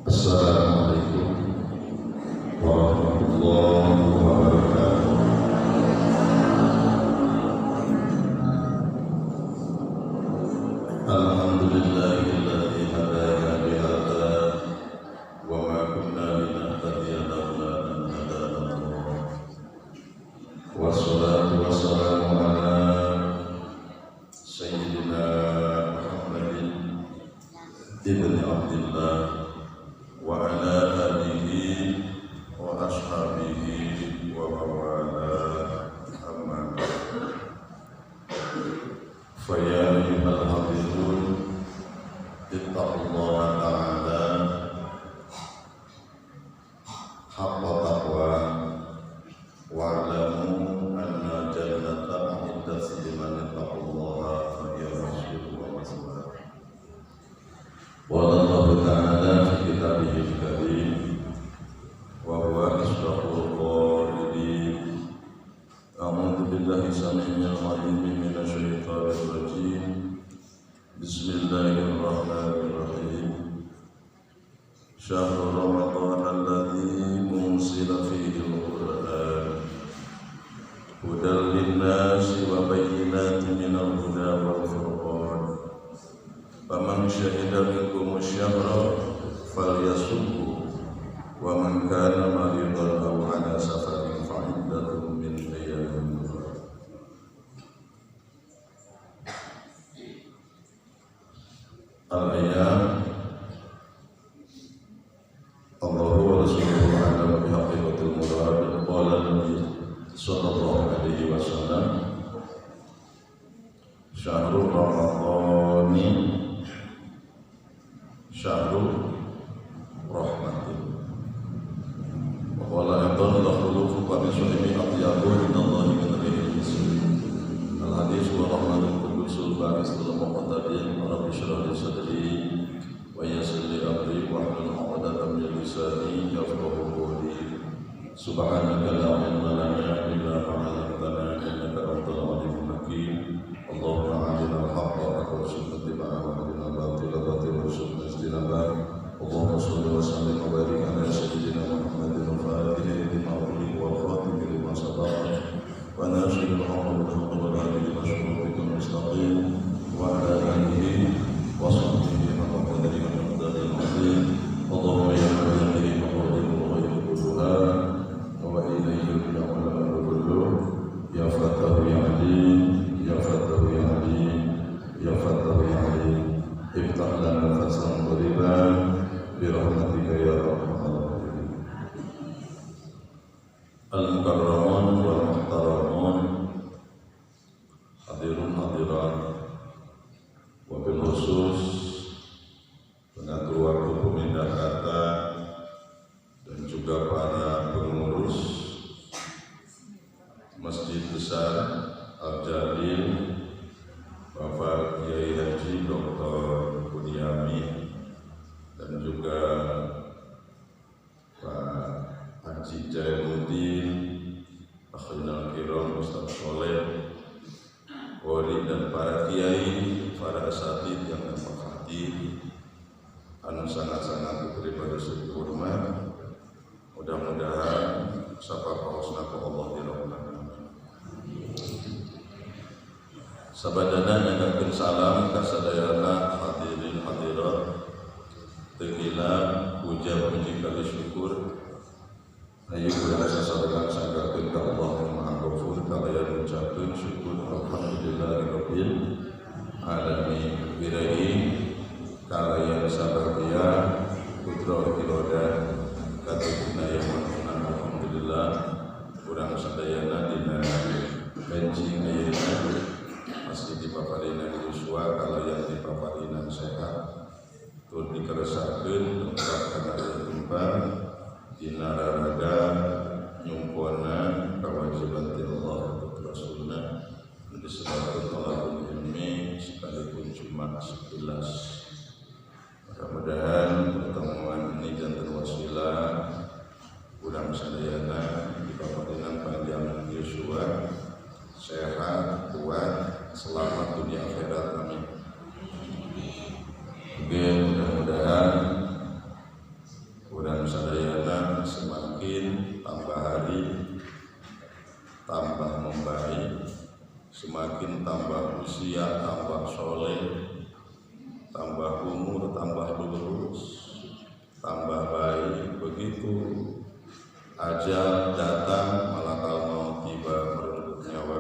Assalamualaikum warahmatullahi wabarakatuh. Alhamdulillahilladzi hadana lihadza wa ma kunna linahtadiya laula an hadana Allah. Wassalatu wassalamu ala sayyidina Muhammadin ibni Abdillah wa ala alihi wa ashabihi wa mawala amma fa ya ayyuhal hafizun ittaqullaha ta'ala haqqa taqwa wa'lamu anna jannata mu'iddat liman ittaqullaha fa hiya rasyidun wa masrur. Wallahu ta'ala fi kitabihil karim wa huwa asdaqul qailin. A'udzu billahi samii'il 'aliim minasy syaithaanir rajiim. Bismillahirrahmanirrahim. Syahrul Ramadhan alladzi unzila fihi al-Qur'an hudan lin-nasi wa bayyinatin minal huda wal furqan. Faman syahida minkum asyhara falyasumhu wa man kana maridan aw ala safarin fa iddatun min ayyamin ukhra. Al-ayat Allahu wa rasuluhu a'lam bi haqiqatil murad. Qala Nabi sallallahu alaihi wasallam syahrul ramadhani syahrul rahmatin wa qala aidan la khulufu fa min syahri atyabu minallahi min ghairi hisab. Al hadis wa rahmatul qudusul baris bil muqaddadin rabbi shrah li sadri wa yassir li amri wa hlul 'uqdatam min lisani yafqahu qawli. Subhanaka la ilma lana illa ma 'allamtana innaka antal alimul hakim. Allahumma arina al-haqqa warzuqna ittiba'ahu wa arina al-batila batilan warzuqna ijtinabah. Allahumma shalli wa sallim wa barik ala sayyidina Muhammadin al-Fatih lima ughliqa wal khatim lima sabaqa wa nasiril haqqi bil haqqi wal hadi ila siratikal mustaqim wa ala alihi wa sahbihi wa qadri wa miqdaril azim. Allahumma ya man yahdi maqadirul ghaibi kulluha wa ilayhi yurja'ul amru kulluh. Ya Fatahu ya Alim, ya Fatahu ya Alim, ya Fatahu ya Alim, iftah lana fathan qariban bi rahmatika ya arhamar rahimin. Al-mukarramun wal muhtaramun, hadirun hadirat, wabil khusus pengatur waktu pemindah kata dan juga para pengurus Masjid Besar Al-Jalil, Bapak Kiai Haji Dr. Budiami, dan juga Pak Haji Jainuddin, Akhirul Kiram, Ustaz Soleh, Wali, dan para kiai, para asatidz yang berhati anu sangat-sangat diberi pada suri hormat. Mudah-mudahan sapa pausna ku Allah dirahmati. Sabadana nyadakeun salam ka sadayana hadirin hadirat tegila puja puji kali syukur ayu urang sasarekan sanggakeun ka Allah yang Maha Ghafur kalayan ucapkeun syukur alhamdulillahirabbil alamin birahi kalayan sababia putra iroda katuna yang alhamdulillah urang sadayana dina benci ayeuna masih di paparinan Yusua kalau yang di paparinan sehat tur dikeresakeun tempat kana tumpang dina raraga nyumpona kewajiban Allah untuk Rasulna disebabkan talabul ilmi sekalipun cuma 11. Mudah-mudahan pertemuan ini jantan wasilah urang sadayana di paparinan Yosua sehat, kuat, selamat dunia akhirat, amin. Mudah-mudahan kurang sadayana semakin tambah hari tambah membaik, semakin tambah usia tambah soleh, tambah umur tambah lurus, tambah baik. Begitu ajal datang, malakal maut tiba merenggut nyawa,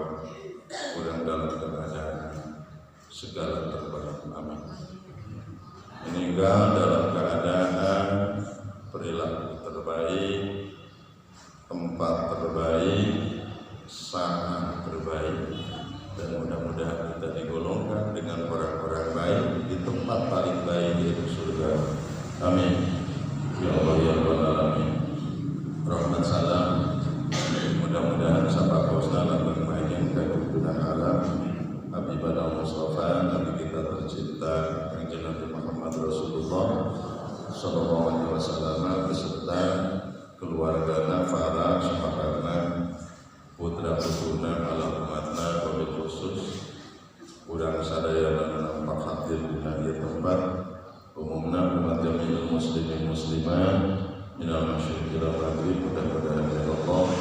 kurang dalam keadaan segala terbaik, amin. Meninggal dalam keadaan perilaku terbaik, tempat terbaik, sangat terbaik, dan mudah-mudahan kita digolongkan dengan orang-orang baik di tempat paling baik, yaitu surga, amin. Ya Allah ya Rabbal Alamin. Rahmat salam, mudah-mudahan sahabat Rasulullah bermain kehidupan alam Habibana Mustafa, Nabi kita tercinta Kanjeng Nabi Muhammad Rasulullah sallallahu alaihi wasallam beserta keluargana, para sahabatna, putra putuna, ala umatna, wabil khusus urang sadaya nampak hadir di tempat umumna umat jami'il muslimin muslimat minal masyriq ila maghrib. Mudah-mudahan ya Allah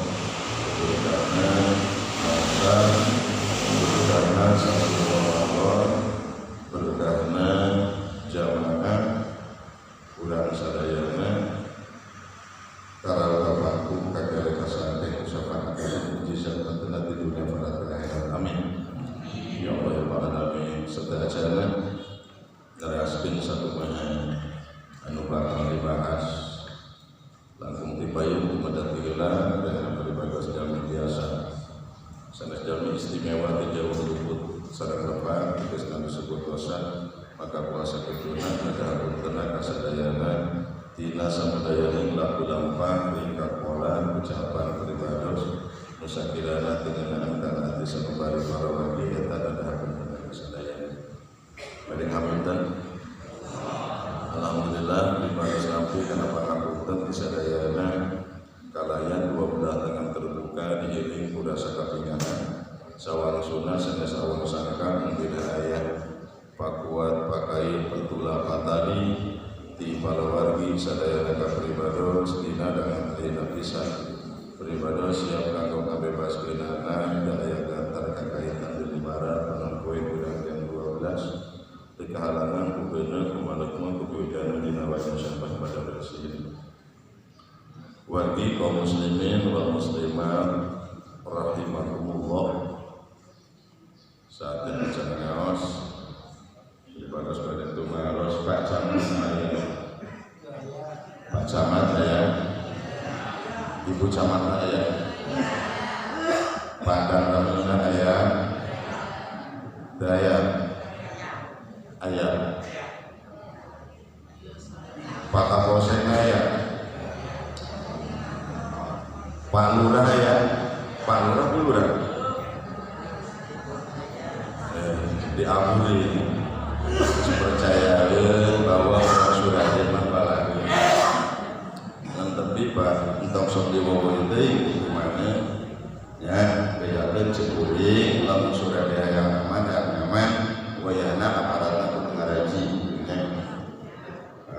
berkahna masa, berkahna satu Ramadan, berkahna jamaah urang sadayana karal kapaku kagale kasante usapan mujizat tentena di dunia pada akhirat, amin. Ya Allah ya Rabbal Alamin. Sedajana ngaraskeun satu bahan anu bakal dibahas langkung dipayung medati heula dengan peribados jalmi biasa sanes jalmi istimewa di jauh luput sareng depan geus disebut dosa, maka puasa keduna ada puntenna kasadayana tina samadayaning laku lampah ringkat pola ucapan peribados nusakirana tinenaan kana hati sanubari para wali eta dadahakeun kana kasadayana. Bade ngapunten. Alhamdulillah dibahas lampu karena pangapunten disadayana kalayan dua belah tangan terbuka diiring kuda sakapingahan sawang sunah sanes awang sangka membeda ayah pakuat pakai petula patali di palawargi sadayana kapribados dina dengan dina pisan pribados siap kanggo kabebas kenana daya gantar kakaitan di libaran penampoe gudang jam 12 kehalangan kubena kemalakmu kebiudana dina wajah sampai pada bersih. Wargi kaum muslimin wal muslimat rahimakumullah. Saat ini jangan ngaos ibadah pada tumaros Pak Camat saya, Pak Camat saya, Ibu Camat saya, Padang Ramuna saya, Daya ayah, Pak Kapolsek ayah, Pak Lurah ya, Pak Lurah Lurah diambil percaya bahwa sudah zaman balagi dan tapi Pak entong sok dibawa itu gimana ya bedakan cekuring lamun sudah yang aman dan nyaman wayana aparatna kudu ngaraji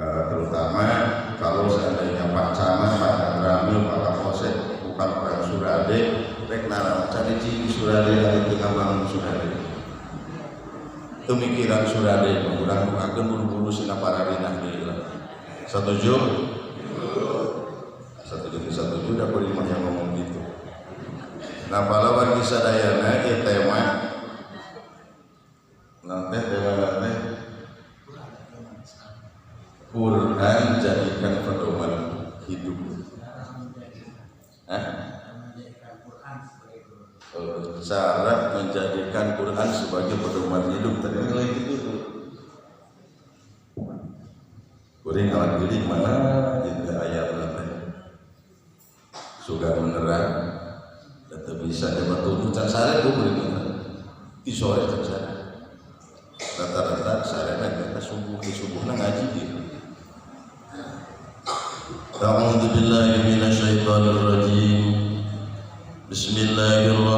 terutama kalau seandainya Pak Camat, Pak Ramil, Pak Kapolsek bukan orang Surade rek narang cari ciri Surade hari tinggal bangun Surade pemikiran Surade mengurang akan buru-buru sina para rinah dia setuju? Setuju dah kurimah yang ngomong gitu. Nah pala wargi sadayana ya tema nanti tema Quran jadikan pedoman hidup. Cara menjadikan Quran sebagai pedoman hidup tadi lagi itu. Kuring alat diri mana itu ayat nanti sudah menerang dan bisa dapat tubuh caksara itu kuring nanti isore caksara rata-rata sarana kita subuhna ngaji gitu. A'udzu billahi minasyaitonir rajim. Bismillahirrahmanirrahim.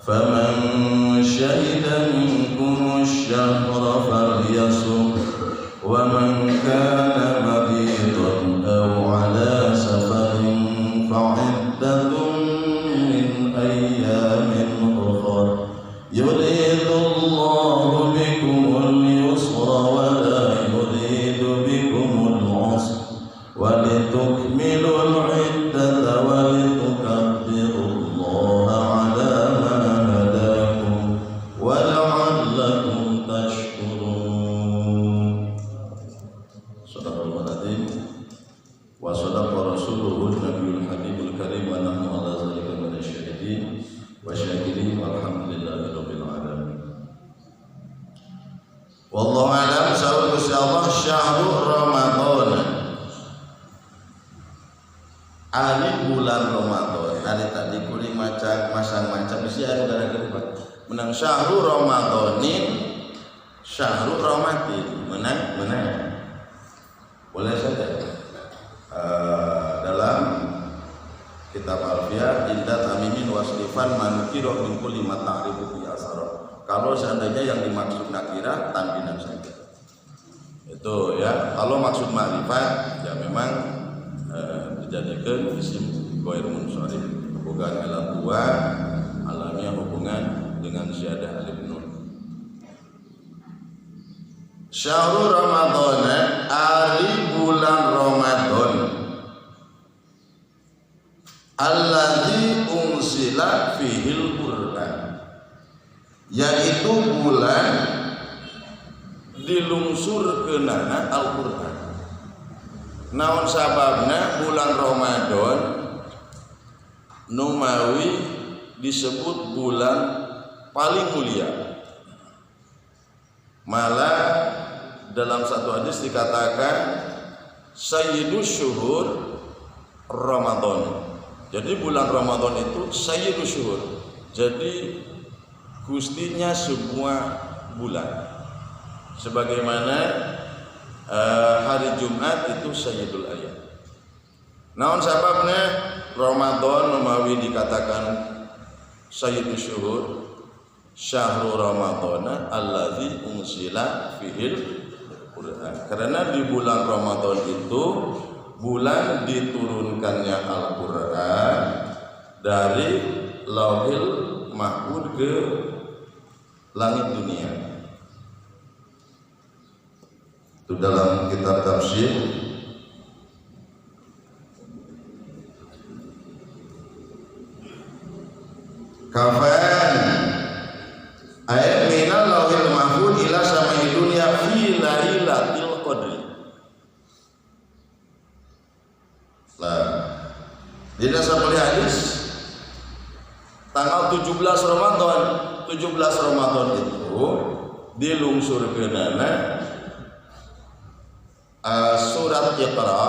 فمن شهد منكم الشهر فليصم ومن كان مريضا أو على سفر فعدة من أيام أخر يريد الله بكم اليسر ولا يريد بكم العسر ولتكملوا العدة ولتكبروا الله على ما هداكم ولعلكم تشكرون. صدق الله العظيم وصدق رسوله النبي الحبيب الكريم ونحن على ذلك من الشاهدين والشاكرين والحمد لله رب العالمين. Wallahu a'lam. Sahur Gusti Allah syahrul Ramadan. Ari bulan Ramadan. Ari tadi kuring macam masang-macam isi anu gara-gara menang syahrul Ramadanin syahrul Ramadan menang boleh saja dalam kitab Alfiah Indah Tamimin Waslifan Manukiro min kulli ma ta'rifu bi asara. Kalau seandainya yang dimaksud nakirah tanbinan saja. Itu ya. Kalau maksud ma'rifat ya memang dijadikan isim ghair munsharif. Bukan alam dua alamnya hubungan dengan syahadah alif nun. Syahrul Ramadan ari bulan Ramadan alladzi unsila fihil Qur'an, yaitu bulan dilungsurkeunana Al-Qur'an. Naon sababna bulan Ramadan numawi disebut bulan paling mulia. Malah dalam satu hadis dikatakan sayyidus syuhur Ramadan. Jadi bulan Ramadan itu sayyidus syuhur. Jadi gustinya semua bulan. Sebagaimana hari Jumat itu sayyidul ayam. Naon sababna Ramadan umawi dikatakan sayyidus syuhur syahrul Ramadana allazi unsila fihil Qur'an. Karena di bulan Ramadan itu bulan diturunkannya Al-Qur'an dari Lauhil Mahfuz ke langit dunia. Itu dalam kitab tafsir kafan ayat minal Lauhil Mahfuz ila samai dunia fi lailatul qadri. Lah, di dalam hadis tanggal 17 Ramadan itu dilungsurkeunana surat Iqra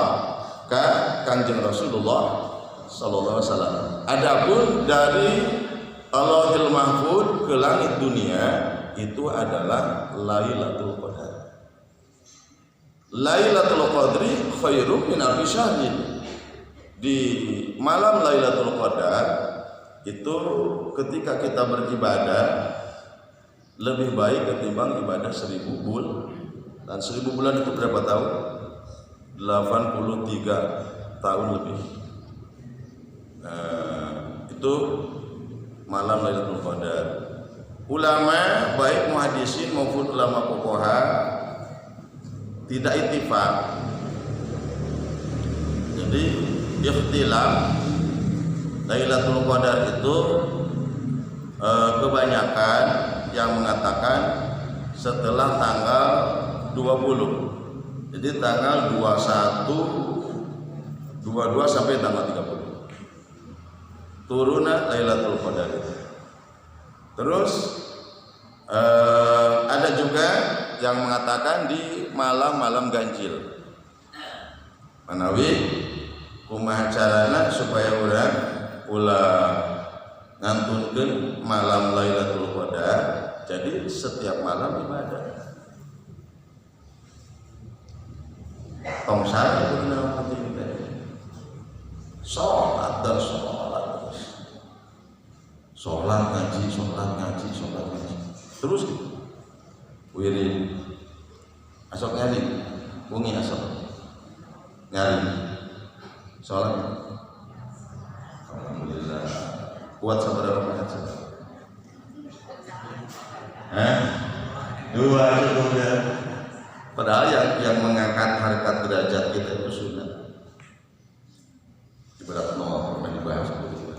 ka Kanjeng Rasulullah sallallahu alaihi wasallam. Adapun dari Lauhil Mahfuz ke langit dunia itu adalah Lailatul Qadar. Lailatul Qadri khairum min alfi syahrin. Di malam Lailatul Qadar itu ketika kita beribadah lebih baik ketimbang ibadah 1000 bulan. Dan 1000 bulan itu berapa tahun? 83 tahun lebih. Itu malam Lailatul Qadar. Ulama baik muhaddisin maupun ulama fuqaha tidak ittifaq. Jadi ikhtilaf Lailatul Qadar itu kebanyakan yang mengatakan setelah tanggal 20. Jadi tanggal 21, 22 sampai tanggal 30. Turunlah Lailatul Qadar itu. Terus ada juga yang mengatakan di malam-malam ganjil. Manawi kumaha carana supaya urang ulah ngantunkeun malam Lailatul Qadar. Jadi setiap malam ibadah. Tong saya benar penting teh. Salat dan salat. Salat ngaji, terus gitu. Wirid, asok nyari, bunyi asok nyari, sholat. Alhamdulillah, kuat sabar rakaat saja. Dua cukup ya. Padahal yang mengangkat harkat derajat kita itu sunnah. Ibarat nol pernah dibahas begitu.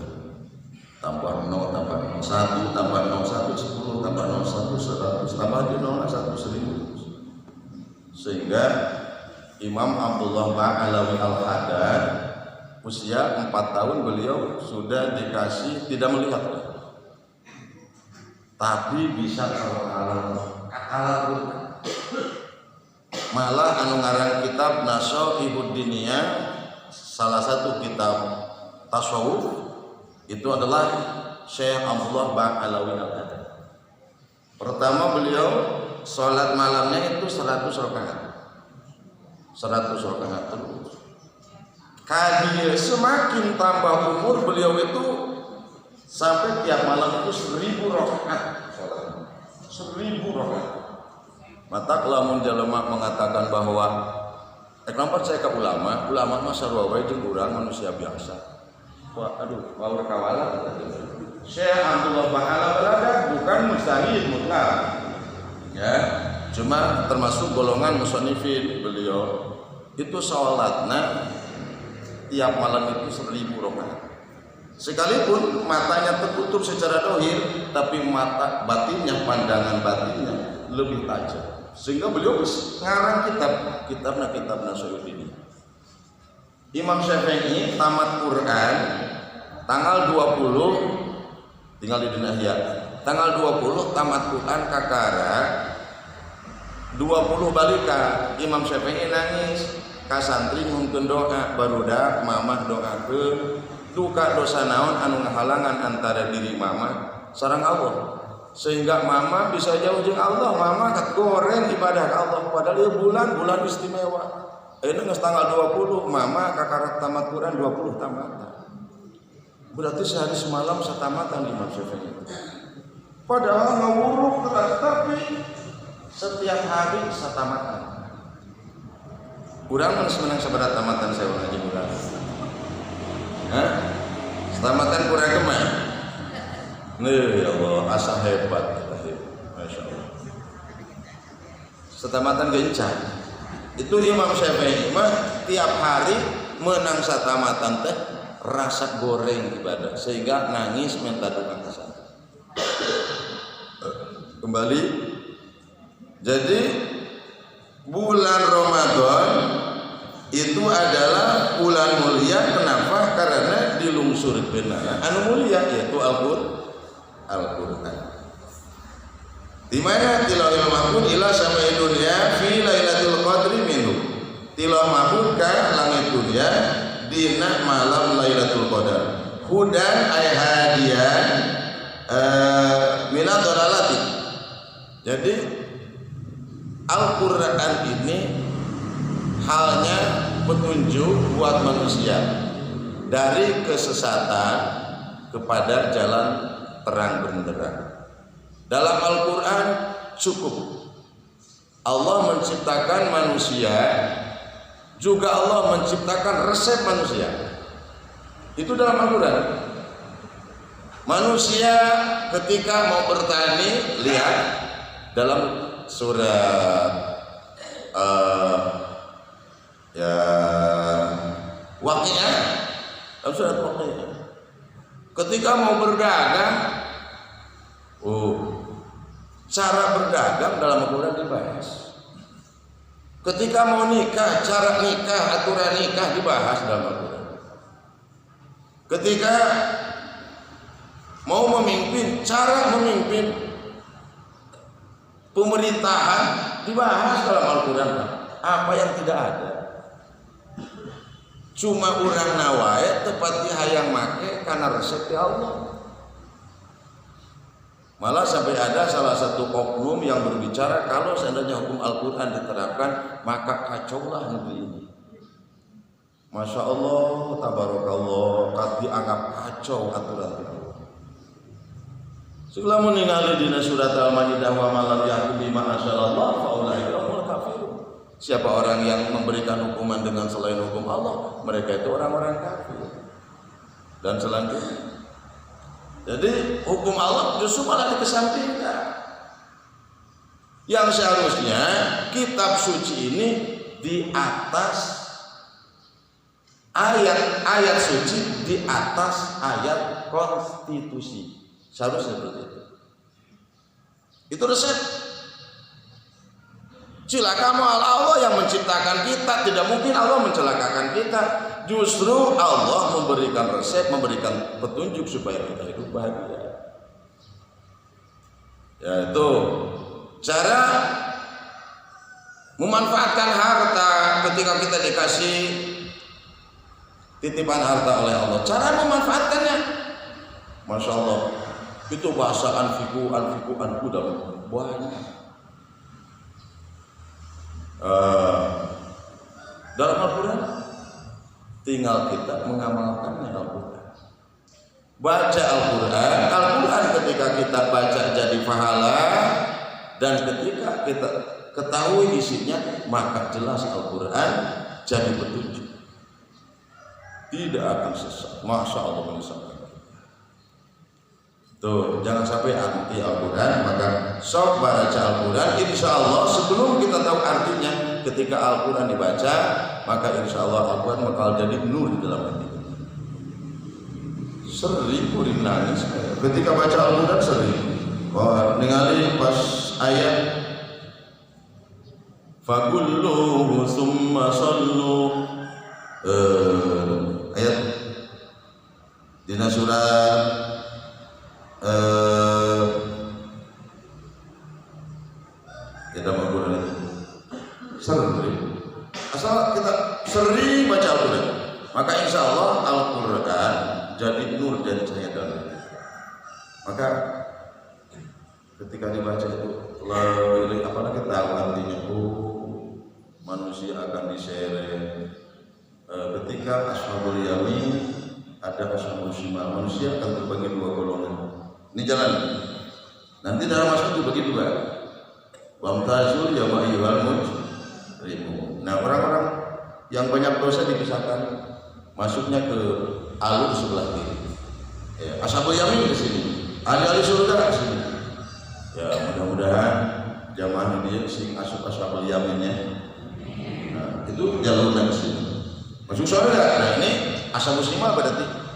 Tambah 0, tambah 1, tambah 01, 10, tambah 01, 100, tambah 01, 1000. Sehingga Imam Abdullah Ba'alawi Al-Haddad usia 4 tahun beliau sudah dikasih tidak melihat, tapi bisa kalau malah anu ngaran kitab Nasaihud Diniyah, salah satu kitab tasawuf itu adalah Syekh Abdullah Ba'alawi Al-Haddad. Pertama beliau sholat malamnya itu 100 rakaat. 100 rakaat terus. Kadia semakin tambah umur beliau itu sampai tiap malam itu 1000 rakaat sholat. 1000 rakaat. Mata lamun jalema mengatakan bahwa kenapa saya ke ulama mah sarua wae jeung urang manusia biasa. Wah, aduh, mau rekawala. Syekh Abdullah Ba'alawi bukan mustahil mutlak, ya, cuma termasuk golongan musannifin. Beliau itu sholatnya tiap malam itu 1000 rakaat. Sekalipun matanya tertutup secara dohir, tapi mata batinnya, pandangan batinnya lebih tajam. Sehingga beliau ngarang kitab Nasaihud Diniyah. Imam Syafi'i tamat Quran tanggal 20, tinggal di dunia ya, tanggal 20 tamat Quran kakara 20 balika. Imam Syafi'i nangis ka santri ngungkeun doa barudak mamah doakeun duka dosa naon anu ngahalangan antara diri mamah sareng Allah sehingga mama bisa jauh jeung Allah. Mama kat goreng ibadah ka Allah padahal bulan istimewa. Ini geus tanggal 20 mama kakara tamat Quran 20 tamatan. Berarti sehari semalam satamatan Imam Syafi'i. Padahal ngawuruk terus tapi setiap hari satamatan. Urang mun menang sabaraha tamatan saya ngaji urang. Setamatan kurang kemana? Ya Allah, asa hebat. Masya Allah. Setamatan gencang. Itu Imam Syafi'i mah tiap hari menang satamatan teh rasa goreng ibadah sehingga nangis minta doa ke sana. Kembali, jadi bulan Ramadan itu adalah bulan mulia. Kenapa? Karena dilungsurkeun anu mulia yaitu Al-Qur'an. Di mana tilawil mahfud ila samai dunya fi lailatul qadri minhu. Tilawil mahfud ka langit dunya dina malam Lailatul Qadar. Hudan ay hadian minad dalalati. Jadi Al-Qur'an ini halnya petunjuk buat manusia dari kesesatan kepada jalan terang benderang. Dalam Al-Quran cukup Allah menciptakan manusia, juga Allah menciptakan resep manusia. Itu dalam Al-Quran. Manusia ketika mau bertani, lihat dalam surat Waqiah, dalam surat Waqiah. Ketika mau berdagang, cara berdagang dalam Al-Quran dibahas. Ketika mau nikah, cara nikah, aturan nikah dibahas dalam Al-Quran. Ketika mau memimpin, cara memimpin pemerintahan dibahas dalam Al-Quran. Apa yang tidak ada? Cuma urang nawae tepati hayang make karena resep ya Allah. Malah sampai ada salah satu oknum yang berbicara kalau seandainya hukum Al-Quran diterapkan maka kacaulah negeri ini. Masya Allah, tabarakallah, dianggap kacau aturan Allah. Lamun ningali dina surat Al-Maidah wa man lam yahkum bima anzalallah fa ulaika humul kafirun. Siapa orang yang memberikan hukuman dengan selain hukum Allah, mereka itu orang-orang kafir. Dan selanjutnya, jadi hukum Allah justru malah dikesampingkan. Yang seharusnya kitab suci ini di atas ayat suci, di atas ayat konstitusi. Seharusnya seperti itu. Itu resep. Cilaka mal Allah yang menciptakan kita, tidak mungkin Allah mencelakakan kita. Justru Allah memberikan resep, memberikan petunjuk supaya kita hidup bahagia. Yaitu cara memanfaatkan harta ketika kita dikasih titipan harta oleh Allah. Cara memanfaatkannya, Masya Allah, itu bahasa anfiku dalam banyak. Dalam Al-Quran tinggal kita mengamalkannya. Al-Quran, baca Al-Quran ketika kita baca jadi pahala, dan ketika kita ketahui isinya maka jelas Al-Quran jadi petunjuk, tidak akan sesat. Masya Allah menyesatkan. Tuh, jangan sampai anti Al-Quran, maka sok baca Al-Quran. Insya Allah sebelum kita tahu artinya, ketika Al-Quran dibaca, maka insya Allah Al-Quran bakal jadi nur di dalam hati kita. Sering kuring nangis ketika baca Al-Quran, sering. Wah, ningali pas ayat fakulluhu summa sallu, ayat dina surat kita mau itu sering, asal kita sering baca Al-Quran, maka insya Allah Al-Quran jadi nur, jadi cahaya dalam hati. Maka ketika dibaca itu apalagi tahu artinya, manusia akan diseret. Ketika Ashabul Yamin, ada Ashabul Shimal, manusia akan terbagi dua golongan. Ini jalan. Nanti dalam masuk dibagi dua. Wamtazul yauma ayyuhal mujrimun. Nah, orang-orang yang banyak dosa dipisahkan, masuknya ke alur sebelah kiri. Ya, Ashabul Yamin ke sini. Ahli surga ke sini. Ya, mudah-mudahan jamaah dia sing asup Ashabul Yaminnya. Nah, itu jalurnya ke sini. Masuk surga. Nah, ini Ashabul Shimal berarti.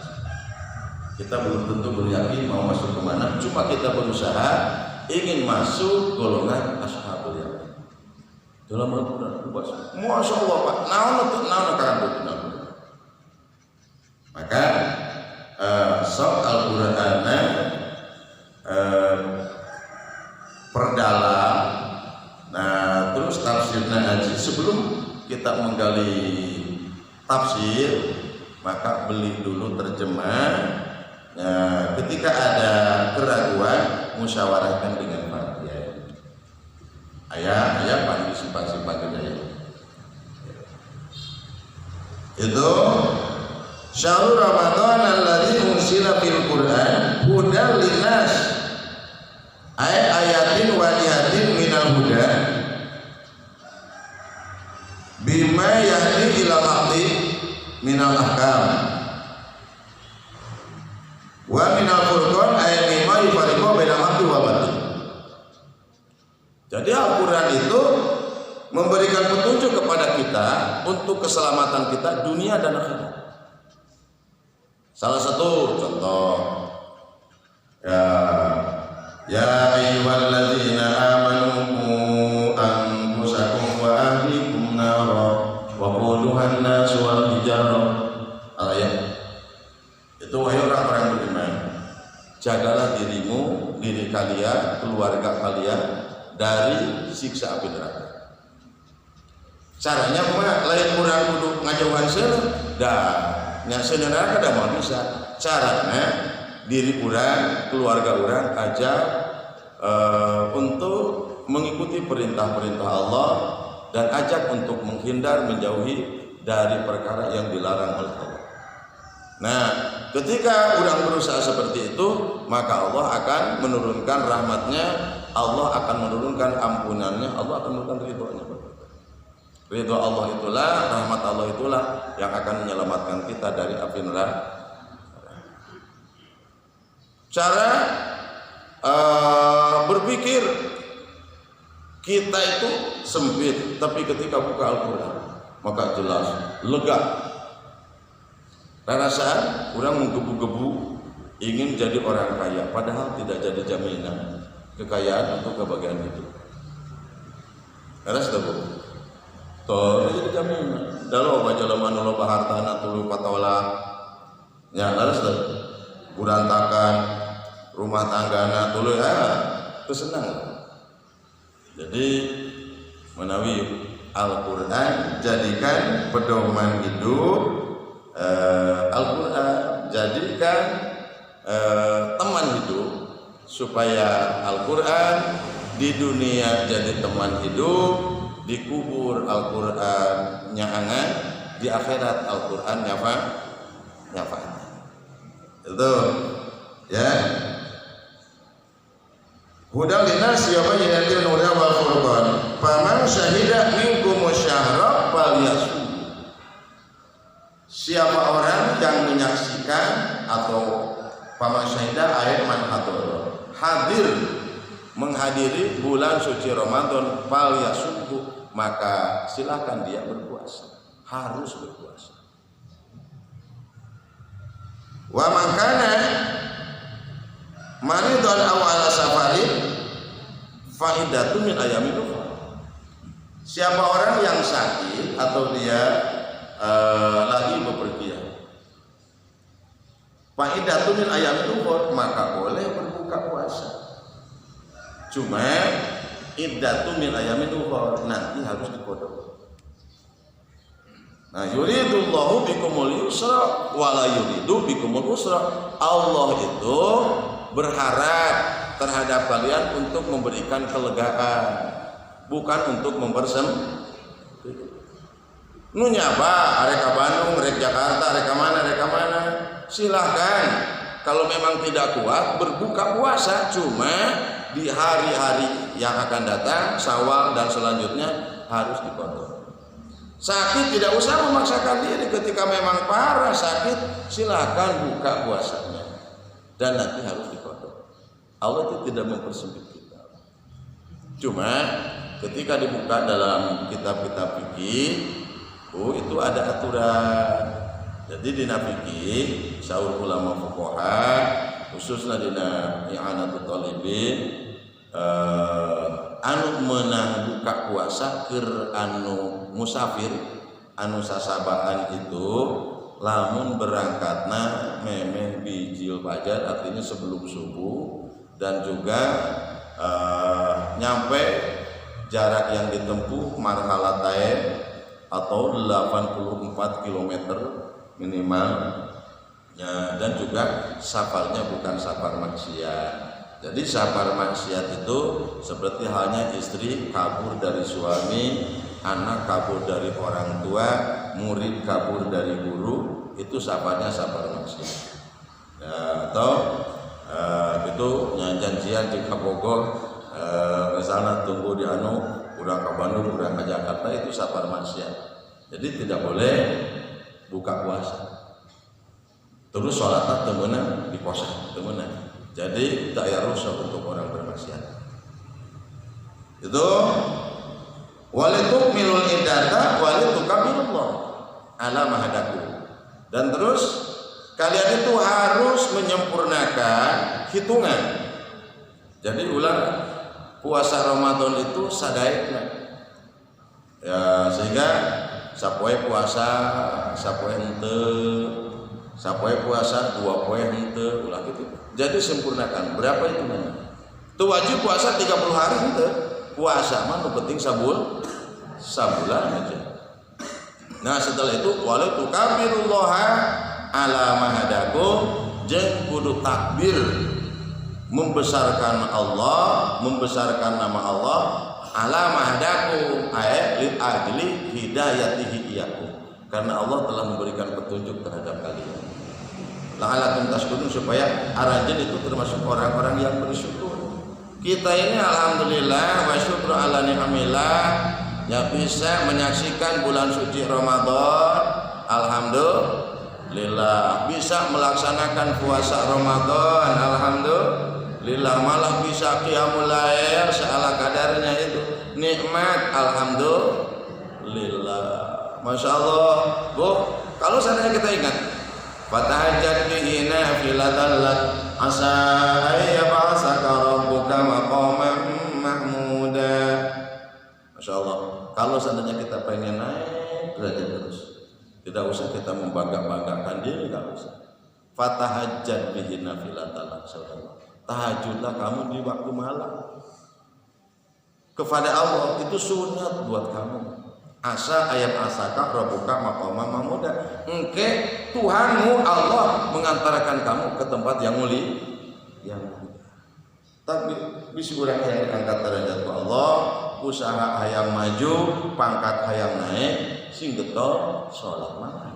Kita belum tentu beryakin mau masuk kemana, cuma kita berusaha ingin masuk golongan Ashabul Yamin. Dalam Al-Quran, Masya Allah Pak, naon kan. Maka sok Al-Quran perdalam. Nah, terus tafsirnya haji. Sebelum kita menggali tafsir, maka beli dulu terjemah. Nah, ketika ada keraguan, musyawarahkan dengan panitia. Ayah simpan ya. Itu syahrul Ramadan alladzi unzila fil Qur'an hudan linnas. Ayatin walihatin minal huda bima yahdi ila haqqi minal ahkam. Wa minal furqan ayat 5 yufariqu bainal haqqi wa batil. Jadi Al-Quran itu memberikan petunjuk kepada kita untuk keselamatan kita dunia dan akhirat. Salah satu contoh, ya ayyuhalladzina amanu anfusakum wa ahlikum nara wa quduhan nas wal hijarah. Ayat itu, wahai orang-orang beriman, jagalah dirimu, diri kalian, keluarga kalian dari siksa api neraka. Caranya kemana? Lain kurang kudu ngajauhan sana, dah nyasa neraka dah mau bisa. Caranya diri kurang, keluarga orang ajak untuk mengikuti perintah-perintah Allah dan ajak untuk menghindar, menjauhi dari perkara yang dilarang oleh Allah. Nah, ketika orang berusaha seperti itu, maka Allah akan menurunkan rahmatnya, Allah akan menurunkan ampunannya, Allah akan menurunkan ridhonya. Ridho Allah itulah, rahmat Allah itulah yang akan menyelamatkan kita dari api neraka. Cara berpikir kita itu sempit, tapi ketika buka Al-Quran maka jelas, lega. Perasaan orang menggebu-gebu ingin jadi orang kaya, padahal tidak jadi jaminan kekayaan untuk kebahagiaan hidup. Karena sudah bu, toh jadi jaminan. Dalam baca lemah nolo bahartana tulu patola, ya harus sudah berantakan rumah tanggana tulu ya, kesenang. Jadi menawi Al-Quran jadikan pedoman hidup. Al-Quran jadikan teman hidup, supaya Al-Quran di dunia jadi teman hidup, dikubur Al-Quran nyangan, di akhirat Al-Quran nyafa. Itu ya. Hudal linnas wa bayyinatin hudan wal furqan. Faman syahida minkum syahra falyasum. Siapa orang yang menyaksikan atau faman syahida ayat man hadir menghadiri bulan suci Ramadan falyasum, maka silakan dia berpuasa, harus berpuasa. Wa man kana maridun aw ala safarin fa iddatun min ayamin ukhra. Siapa orang yang sakit atau dia lagi bepergian, fa iddatun min ayamin ukhra, maka boleh berbuka puasa. Cuma iddatun min ayamin ukhra nanti harus dikodok. Nah, yuridullahu bikumul yusra wa la yuridu bikumul usra. Allah itu berharap terhadap kalian untuk memberikan kelegaan, bukan untuk mempersempit. Nu nyaba, arek ka Bandung, arek Jakarta, arek mana, silahkan. Kalau memang tidak kuat berbuka puasa, cuma di hari-hari yang akan datang, Syawal dan selanjutnya harus dikodok. Sakit tidak usah memaksakan diri, ketika memang parah sakit silahkan buka puasanya dan nanti harus dikodok. Allah itu tidak mempersempit kita. Cuma ketika dibuka dalam kitab-kitab fikih, itu ada aturan. Jadi di fikih saur ulama fuqaha khususnya dina i'anatul talibin anu menang buka puasa keur anu musafir anu sasabaan itu lamun berangkatna memeh bijil fajar, artinya sebelum subuh, dan juga nyampe jarak yang ditempuh marhalatain atau 84 km minimal ya, dan juga safarnya bukan safar maksiat. Jadi safar maksiat itu seperti halnya istri kabur dari suami, anak kabur dari orang tua, murid kabur dari guru, itu safarnya safar maksiat. Ya, atau itu janjian di Bogor, misalnya tunggu di udah ke Bandung, udah ke Jakarta, itu safar maksiat. Jadi tidak boleh buka puasa. Terus sholatnya temenan di posa, temenan. Jadi tak ya rusak untuk orang bermaksiat. Itu walitukmilul iddata walitukabirullah ala mahadaku. Dan terus kalian itu harus menyempurnakan hitungan. Jadi ulang puasa Ramadan itu sadaikna. Ya, sehingga sapoe puasa, sapoe henteu, sapoe puasa 2 poe henteu, ulah gitu. Jadi sempurnakan. Berapa itu namanya? Itu wajib puasa 30 hari henteu. Puasa mah nu penting sabulan aja. Nah, setelah itu walatu kabirullaha ala mahadakum, jeung kudu takbir membesarkan Allah, membesarkan nama Allah ala mahadakum ay li ajli hidayatihi iyakum, karena Allah telah memberikan petunjuk terhadap kalian. la'allakum tashkurun, supaya aranjeun itu termasuk orang-orang yang bersyukur. Kita ini alhamdulillah wa syukru ala ni'amillah ya bisa menyaksikan bulan suci Ramadan, alhamdulillah bisa melaksanakan puasa Ramadan, alhamdulillah malah bisa qiyamul lail seala kadarnya, itu nikmat, alhamdulillah. Masya Allah Bu, kalau seandainya kita ingat fatahajjat bihi nafilatan lak asa ayyab'asaka rabbuka maqaman mahmuda. Masya Allah, kalau seandainya kita pengen naik derajat terus, tidak usah kita membangga-banggakan diri, tidak usah. Fatahajjat bihi nafilatan lak, tahajudlah kamu di waktu malam kepada Allah, itu sunat buat kamu. Asa ayat asaka rabbuka maqama mahmuda, engke Tuhanmu Allah mengantarkan kamu ke tempat yang mulia, tapi bisa urang yang diangkat derajat ku Allah, usaha hayang maju, pangkat hayang naik, sing getol salat malam.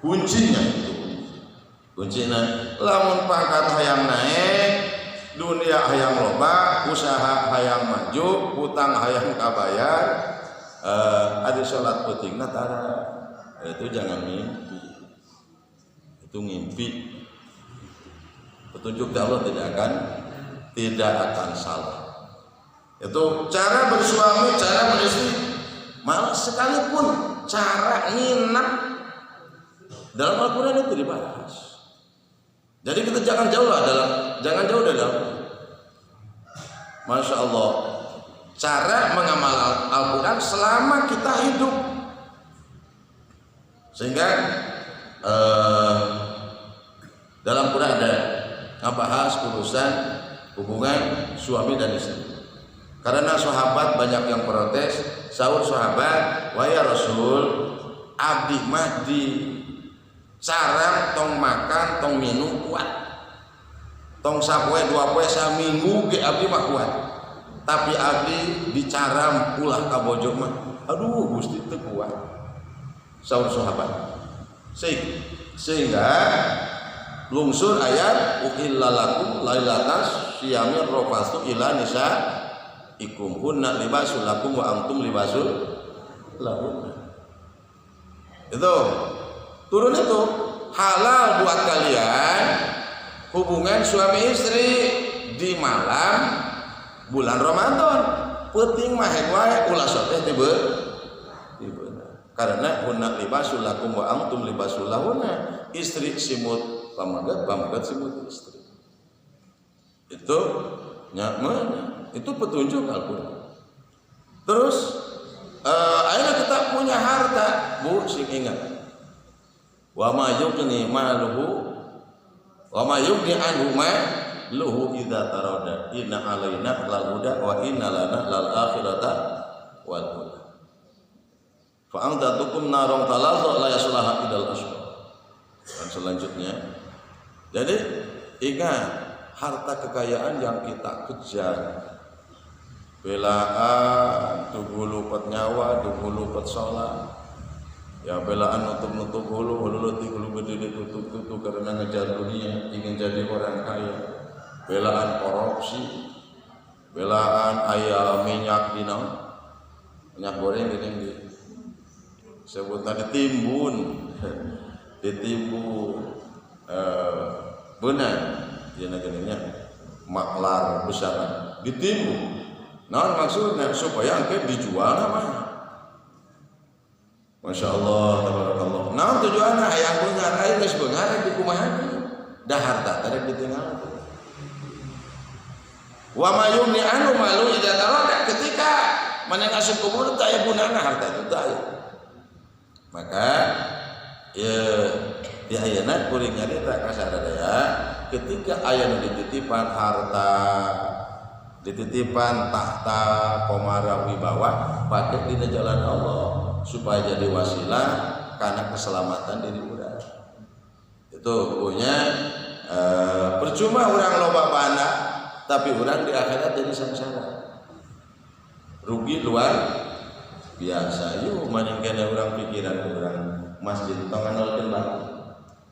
Kuncinya itu, lamun pangkat hayang naik, dunia hayang loba, usaha hayang maju, hutang hayang kabayar, ada sholat penting natara, itu jangan mimpi, itu ngimpi. Petunjuk Allah tidak akan salah. Itu cara bersuami, cara beristri, malah sekalipun cara nginap dalam Al-Quran itu dibahas. Jadi kita jangan jauh dari dalam. Masya Allah, cara mengamal Al-Quran selama kita hidup, sehingga dalam Quran ada ngebahas urusan hubungan suami dan istri. Karena sahabat banyak yang protes, sahur sahabat, wa ya Rasul, abdi mahdi sarang tong makan tong minum kuat, tong sapoe dua poe saminggu ge abdi mah kuat, tapi abdi bicara ulah ka bojo mah aduh Gusti teu kuat. Sahur sahabat, sehingga lungsur ayat uhillalakum lailatas siyamir rafasu ila nisaikum hunna libasul lakum wa antum libasul lahum. Itu turun itu halal buat kalian hubungan suami istri di malam bulan Ramadan. Penting mah wae ulah sok teh tiba. Karena hunna libasul lakum wa antum libasul lahunna. Istri simut pamagat simut istri. Itu mana? Itu petunjuk Al-Qur'an. Terus akhirnya kita punya harta, Bu, sing ingat. Wa ma yughni maluhu wa ma yughni anhu maluhu idza tarada inna alaina lal huda wa inna lana lal akhirata wal ula fa antatukum narong talazza la yaslaha idal asqa. Dan selanjutnya, jadi ingat harta kekayaan yang kita kejar, belaan tubuh lupat nyawa, tubuh lupat sholat, ya belaan nutup hulu letik hulu gede ditutup karena ngejar dunia, ingin jadi orang kaya, belaan korupsi, belaan ayam minyak minyak goreng gini sebutan ditimbun benar dia negerinya maklar besar ditimbun. Nah maksudnya supaya angke dijual namanya. Masya Allah, tabarakallah. Nah tujuannya ayam bengar, ayam geus bengar di kumaha dah harta tadi ditinggal. Wa mayumni anu malu idza tarada, ketika mana ngasih kubur teh aya gunana harta itu teh. Maka ya ayeuna kuring nyarita ka sadaya ketika aya nu dititipan harta, dititipan tahta komara wibawa pakai dina jalan Allah supaya jadi wasilah karena keselamatan diri urang. Itu punya percuma orang loba bana tapi orang di akhirat jadi sengsara, rugi luar biasa. Yuk maningkeun orang pikiran orang masjid tongan nolkeun bae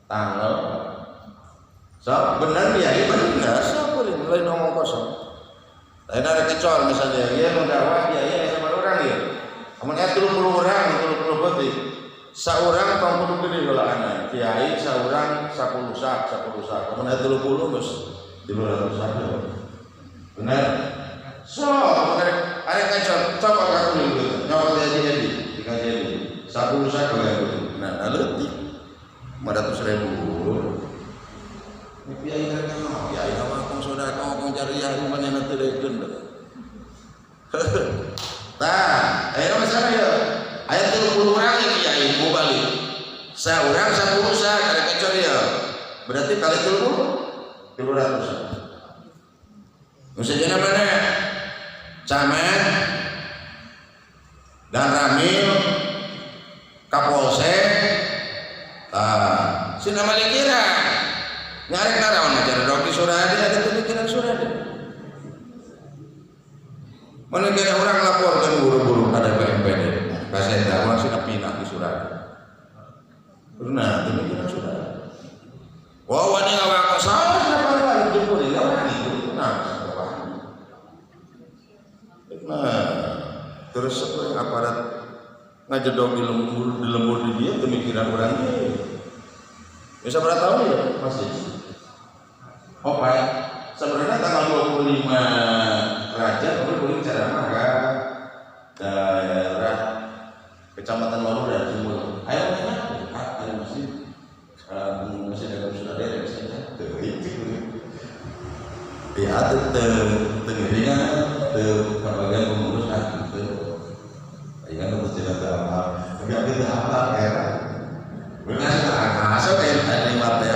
tanggal. So benar dia, benar. So kuring lain ngomong kosong. Lain ada kecor misalnya, dia mendakwah dia sama orang ya. Amunnya 30 orang, 30 peti. Saurang tong kudu gede golakana. Kiai saurang 10 sak. Amunnya 30 geus 300 sak. Benar. So, ada kacau, coba kamu dulu, nyawa dia jadi, dikasih jadi, 10 sak boleh. Nah, letik, 500.000. Ini kiai kan, kiai kamu kong saudara kamu cari yang mana nanti leken. Nah, ayo masalah ya, ayat 30 orang yang kiai mau balik, seorang 10 sak, ada kacau dia, berarti kali 300 sak. Misalnya mana? Camat dan Ramil Kapolsek si nama kira nyarek narawan aja doki surade ada pemikiran surade mana kira orang laporkan buru-buru ada PMPD kasenda orang sudah pindah di surade nah pemikiran surade wah ini awak salah kenapa harus jemput ini orang itu nah terus seorang aparat ngajedok di lembur di dia pemikiran orang ini bisa berapa tahun ya masih baik sebenarnya tanggal 25 Raja boleh cara maka daerah Kecamatan Waru dan Sumur ayo ada masih dalam sudah daerah misalnya diatur tenggelingan bagian pengurus itu ya kan harus tidak apa tapi tidak apa ya benar asal kayak ada materi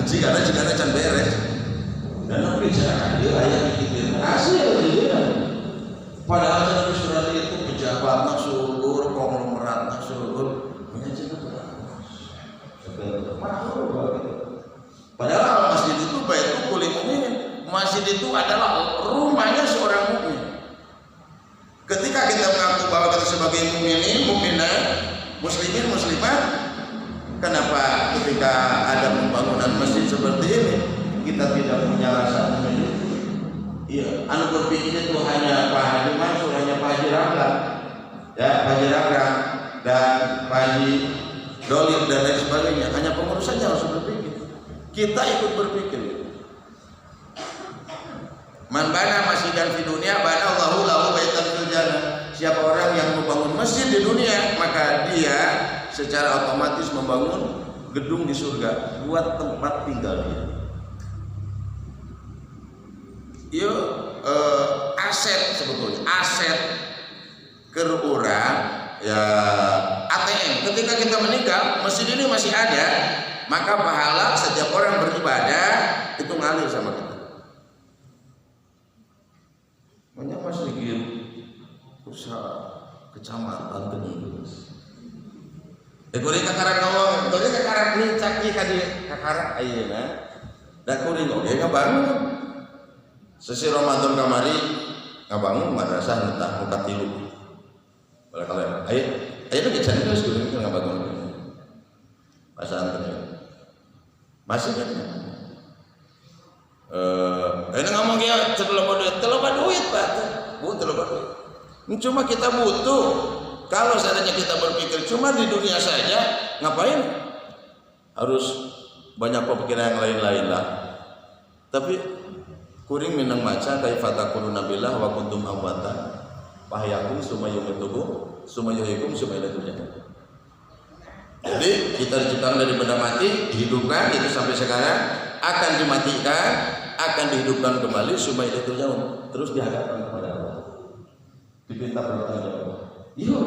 jika ada can beres dan aku bicara dia ayat pikir hasil dia padahal dalam surat itu pejabat maksud konglomerat maksud mengaji itu padahal masjid itu baitul kulli mukmin. Masjid itu adalah rumahnya seorang mukmin. Ketika kita mengaku bahwa kita sebagai mukminat, muslimin, muslimat, kenapa ketika ada pembangunan masjid seperti ini kita tidak punya rasa menyukai? Iya, anu berpikir itu hanya Pak Haji Mansur, hanya Pak Haji Ramlan, ya Pak Haji Ramlan dan Pak Haji Dolir dan lain sebagainya. Hanya pengurus saja harus berpikir. Kita ikut berpikir. Man bana masjidan di dunia bana Allahu lahu baitan fil jannah. Siapa orang yang membangun masjid di dunia, maka dia secara otomatis membangun gedung di surga buat tempat tinggal dia. Iya, aset sebetulnya, aset ke orang ya ATM. Ketika kita meninggal, masjid ini masih ada, maka pahala setiap orang beribadah itu ngalir sama kita. Banyak masih usaha kecamatan Genis. Kuring kakarak ngomong, kuring kakarak nih caki kadi kakarak ayeuna. Da kuring oge ngabangun. Sesi Ramadan kamari ngabangun madrasah entah muka tilu. Bala kalian, ayeuna ge can geus kuring ngabangun. Pasantren. Masih kan? Ini ngomong ya terlalu duit Pak, terlalu duit. Cuma kita butuh. Kalau seandainya kita berpikir cuma di dunia saja, ngapain harus banyak pemikiran yang lain-lain lah. Tapi kuring minang maca kaifa takununa billah wa kuntum amwatan fahyakum summa yumitukum summa yuhyikum summa ilaihi turja'un. Jadi kita diciptakan dari benda mati, dihidupkan itu sampai sekarang, akan dimatikan, akan dihidupkan kembali summa ilaihi turja'un, terus dihadapkan kepada Allah. Dipinta bertanggung jawab. Iya.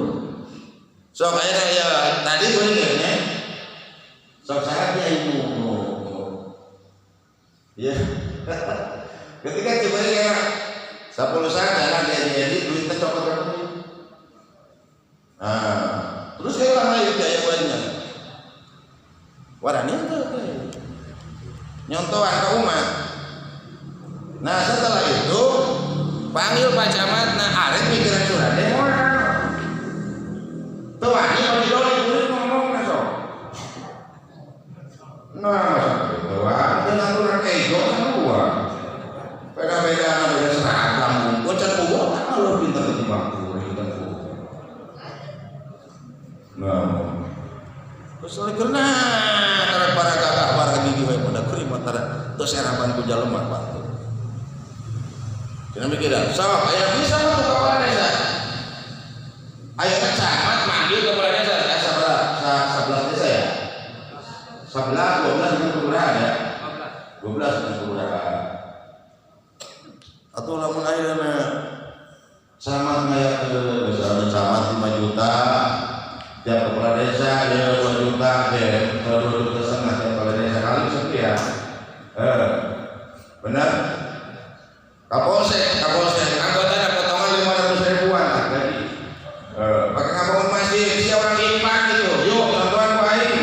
So kayaknya ya tadi gue dengarnya, so saya dia ilmu. Iya. Ketika coba ya 10 saat jalan dia duitnya coklat berapa? Nah, terus kayak orang lain kayak banyak. Warani itu nyontohan ke umat. Nah setelah itu panggil Pak Camat, nah arek mikiran surat demo. Tuh ini kalau didoli kulit ngomong naso. No sepeda beda seragam, bocah kuat kalau pintar di bangku kita kuat. Nah, terus oleh karena para kakak para gigi wae pada kuring mata terus harapan ku jalema Pak. Kena mikiran, sok aya bisa untuk kepala desa. Ayo camat manggil kepala desa, sebelah desa ya. 11, 12 dengan kelurahan ya. 12 dengan kelurahan. Atau lamun ayeuna camat ngaya misalnya camat 5 juta, tiap kepala desa ya 2 juta, ya 2 juta setengah tiap kepala desa kali sekian. Benar? Kapolsek, anggota ada potongan 500 ribuan tadi. Pakai ngabangun masjid, si orang infak gitu. Yuk, bantuan ku aing.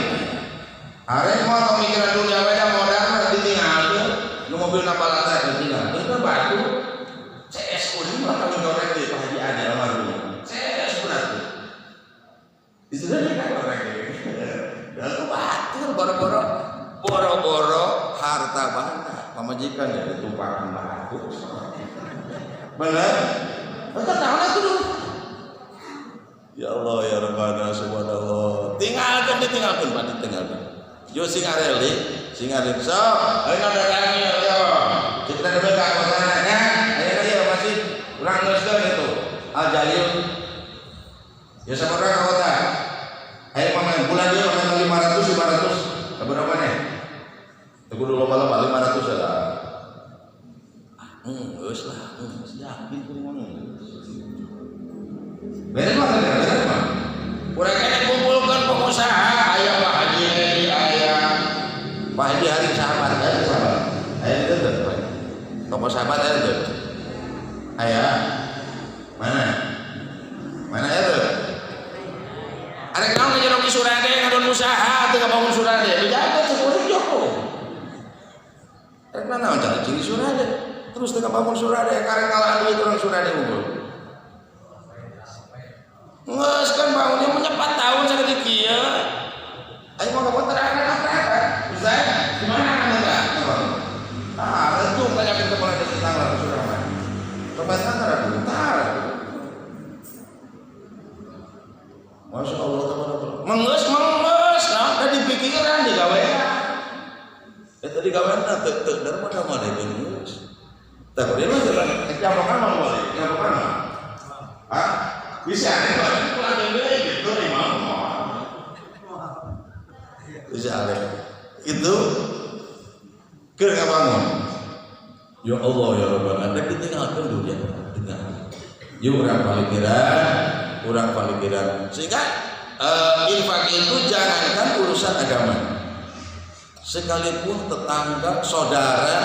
Arek mau atau mikiran dunia beda modal ditinggal tuh. Nu mobil napa latar ditinggal. Itu batu. CS kuning malah kami goreng di Pak Haji Adi almarhum. CS berat tuh. Istilahnya kan orang gitu. Dan itu batu boro-boro harta banda. Pamajikan ya ditumpakan batu. Benar? Betul tahu dulu. Ya Allah ya Rabbana subhanallah. Tinggalkan Pak, ditinggalkan. Yo sing areli sok. Ayo dadangi yo. Kita dulu ka kotana ya. Ayo ya masih urang geus itu. Al Jalil. Ya sama orang kota. Ayo pemain bulan dia pemain 500. Berapa nih? Tunggu dulu malam 500 lah. Geus lah. Yakin ku ngomong. Beres mah. Urang kene kumpulkan pengusaha aya Pak Haji Pak Haji hari sahabat aya itu tokoh sahabat aya itu aya mana ya tuh arek naon ngejerok di Surade ngadon usaha teu ngabangun Surade dijaga sepuluh joko arek naon cara ciri Surade terus teu ngabangun Surade karek kalah duit orang Surade unggul. Nges kan bangunnya punya 4 tahun sakit kieu. Ayo mau kamu terang bisa? Gimana Anda? Itu banyak kepala desa tanggal sudah mah. Pembantan bentar. Masya Allah tabarakallah. Menges, nah udah dipikiran di gawean. Tadi gawean teu dari mana geus. Tah dia mah jalan nyampakan mah boleh. Nyampakan mah. Hah? Bisa nih pulang deui gitu nih mau. Bisa ada. Itu keur ngabangun. Ya Allah ya Rabbana, ada ditinggalkan dunia. Yuk orang palikiran. Sehingga infak itu jangankan urusan agama. Sekalipun tetangga, saudara,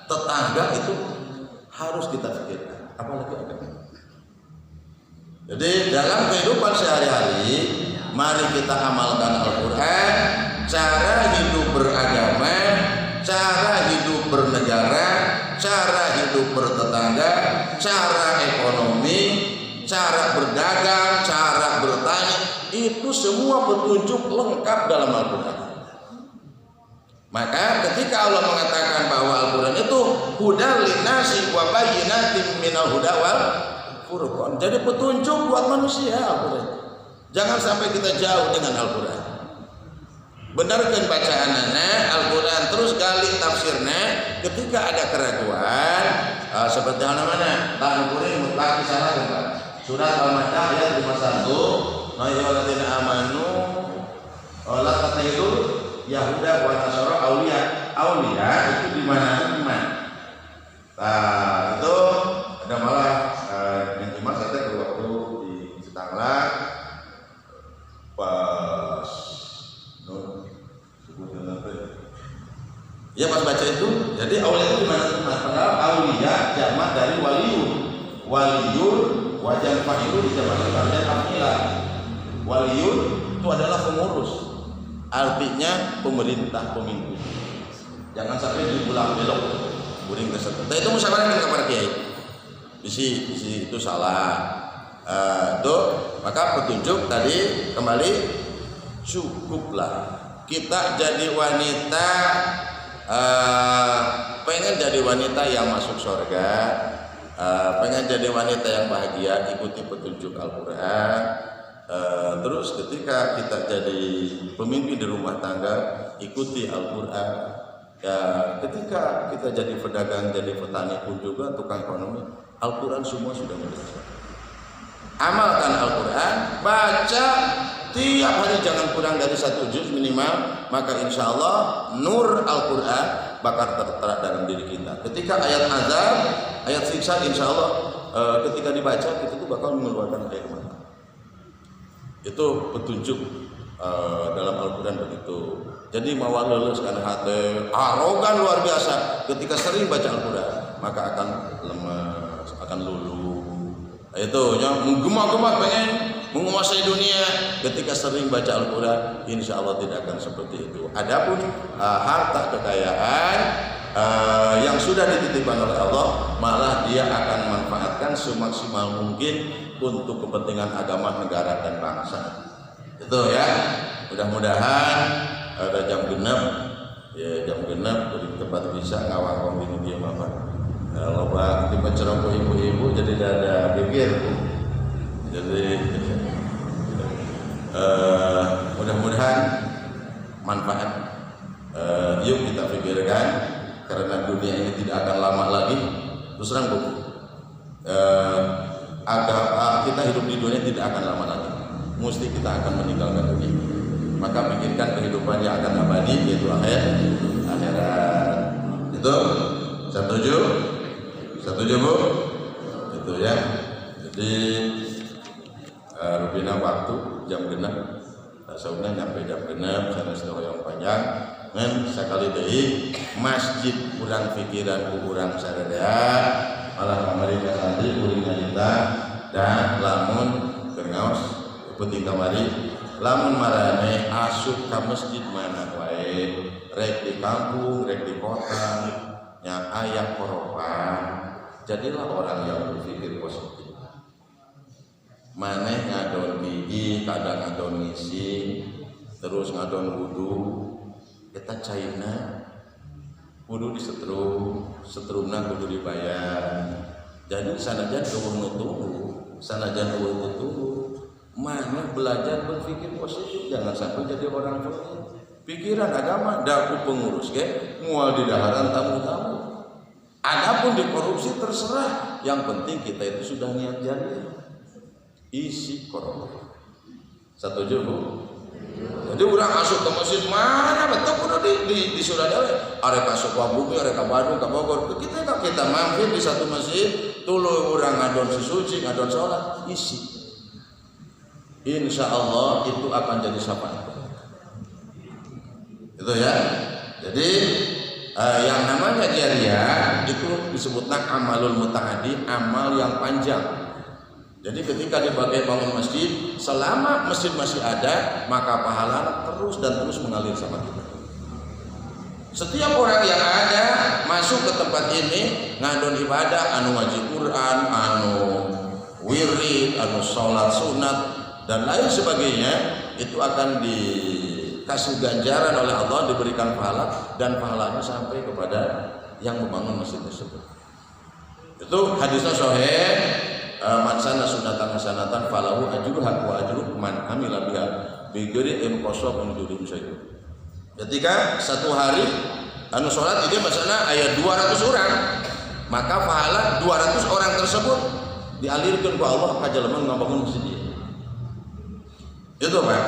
tetangga itu harus kita pikirkan. Apalagi agama. Jadi dalam kehidupan sehari-hari, mari kita amalkan Al-Quran, cara hidup beragama, cara hidup bernegara, cara hidup bertetangga, cara ekonomi, cara berdagang, cara bertani, itu semua petunjuk lengkap dalam Al-Quran. Maka ketika Allah mengatakan bahwa Al-Quran itu hudal linnasi wa bayyinatin minal huda wal furqan, jadi petunjuk buat manusia Al-Quran. Jangan sampai kita jauh dengan Al-Quran. Benarkan bacaan Al-Quran, terus gali tafsirnya. Ketika ada keraguan, seperti mana? Tak nukurin mutlak salah. Surat Al-Maidah ayat 51. Na ayyuhalladzina amanu la tattakhidhu yahuda wa nasara auliya itu di mana? Nah, itu ada malah yang cuma saya waktu di Setanglah pas ya pas baca itu, jadi aulia itu gimana teman? Padahal aulia jamak dari waliyun wajan fa'ilu di jamak dari afila. Waliyun itu adalah pengurus, artinya pemerintah, pemimpin. Jangan sampai diulang belok, buring tersebut. Nah, itu musyawarah dengan para kiai. Bisi itu salah. Tuh, maka petunjuk tadi kembali cukuplah kita jadi wanita pengen jadi wanita yang masuk surga, pengen jadi wanita yang bahagia, ikuti petunjuk Al-Quran. Terus ketika kita jadi pemimpin di rumah tangga, ikuti Al-Quran. Ya, ketika kita jadi pedagang, jadi petani pun juga tukang ekonomi, Al-Quran semua sudah menjelaskan. Amalkan Al-Quran, baca tiap hari, jangan kurang dari 1 juz minimal, maka insya Allah nur Al-Quran bakal tertera dalam diri kita. Ketika ayat azab, ayat siksa, insya Allah ketika dibaca kita tuh bakal mengeluarkan air mata. Itu petunjuk dalam Al-Quran begitu. Jadi mau lulus karena hati arogan luar biasa. Ketika sering baca Al-Quran maka akan lemas, akan luluh. Itu ya, menggema-gema pengen menguasai dunia. Ketika sering baca Al-Quran, insya Allah tidak akan seperti itu. Adapun harta kekayaan yang sudah dititipkan oleh Allah, malah dia akan manfaatkan semaksimal mungkin untuk kepentingan agama, negara, dan bangsa. Itu ya. Mudah-mudahan ada jam genap, ya jam genap dari tempat bisa ngawang ini dia bapak. Kalau bang tiba ceroko ibu-ibu jadi ada bibir, jadi mudah-mudahan manfaat. Yuk kita pikirkan, karena dunia ini tidak akan lama lagi. Terus terang bu, kita hidup di dunia tidak akan lama lagi. Mesti kita akan meninggalkan dunia. Maka pikirkan kehidupan yang akan abadi, yaitu akhirat. Itu setuju? Setuju bu? Itu ya. Jadi rupina waktu jam genap, saudara nyampe jam genap, sana sudah yang panjang. Dan sekali deui masjid kurang pikiran kurang sadaya, malah kamari kasantri kuring nyarita dan lamun berngaos penting kamari. Lamun marane asup ka masjid mana wae, rek di kampung, rek di kota, yang aya koropan, jadilah orang yang berpikir positif. Maneh ngadon gigi, kadang ngadon ngisi, terus ngadon wudu, kita cairna wudu disetrum, setrumna kudu dibayar. Jadi sanajan eueuh nu tunggu, sanajan eueuh nu tunggu, mana belajar berpikir positif, jangan sampai jadi orang positif. Pikiran agama daku pengurus ke mual di daharan tamu-tamu. Adapun di korupsi terserah, yang penting kita itu sudah niat jadi isi korupsi. Setuju bu? Jadi orang masuk ke masjid mana betul kudu di Surabaya, arek masuk ke Bumi, arek ke Bandung, ke Bogor. Kita mampir di satu masjid, tuluy orang ngadon sesuci, ngadon sholat, isi. Insya Allah itu akan jadi syafaat. Itu ya. Jadi yang namanya jariyah itu disebutkan amalul mutaaddi, amal yang panjang. Jadi ketika dipakai bangun masjid, selama masjid masih ada, maka pahala terus dan terus mengalir sama kita. Setiap orang yang ada masuk ke tempat ini ngadon ibadah, anu ngaji Quran, anu wirid, anu sholat sunat dan lain sebagainya, itu akan dikasih ganjaran oleh Allah, diberikan pahala, dan pahalanya sampai kepada yang membangun masjid tersebut. Itu hadisnya sahih, man sana sunatan hasanatan falahu ajruha wa ajru man amila biha bi ghairi imqasab min duri syai'un. Ketika satu hari anu salat dia masana aya 200 orang, maka pahala 200 orang tersebut dialirkan ke Allah ka jalema ngabangun masjid. Itu Pak.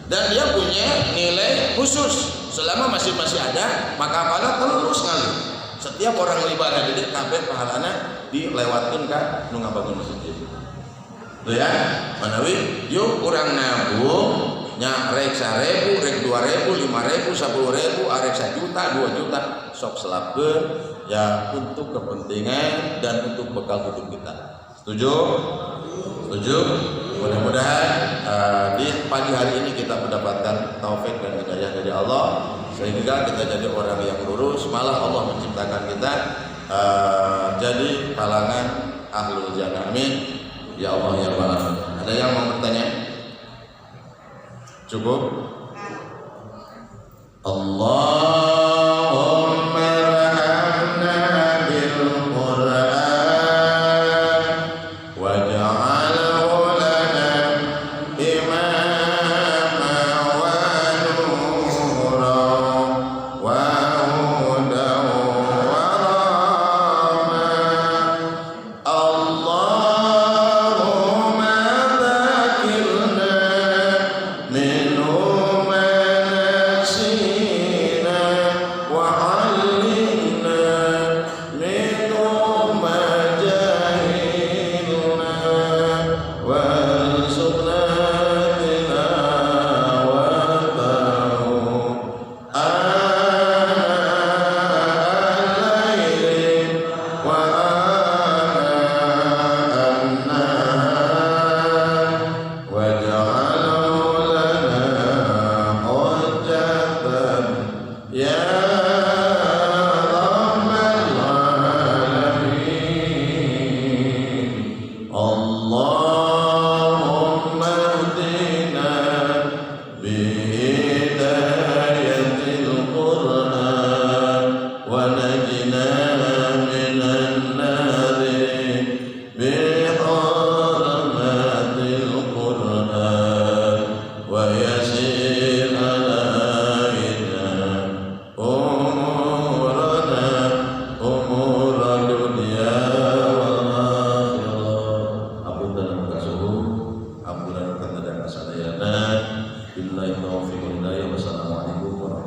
Dan dia punya nilai khusus. Selama masih ada, maka pahala terus ngalir. Setiap orang ibadah di kabeh pahalana dilewatkeun ka nu ngabangun masjid. Tuh ya, manawi yuk urang nabung nya rek 1.000, rek 2.000, 5.000, 10.000, arek 1 juta, 2 juta sok selapkeun ya untuk kepentingan dan untuk bekal hidup kita. Setuju? Setuju? Mudah-mudahan di pagi hari ini kita mendapatkan taufik dan hidayah dari Allah, sehingga kita jadi orang yang lurus, malah Allah menciptakan kita jadi kalangan ahlul jannah. Amin ya Allah ya Rabbal. Ada yang mau bertanya? Cukup? Allahumma wal hidayah. Wassalamualaikum warahmatullahi wabarakatuh.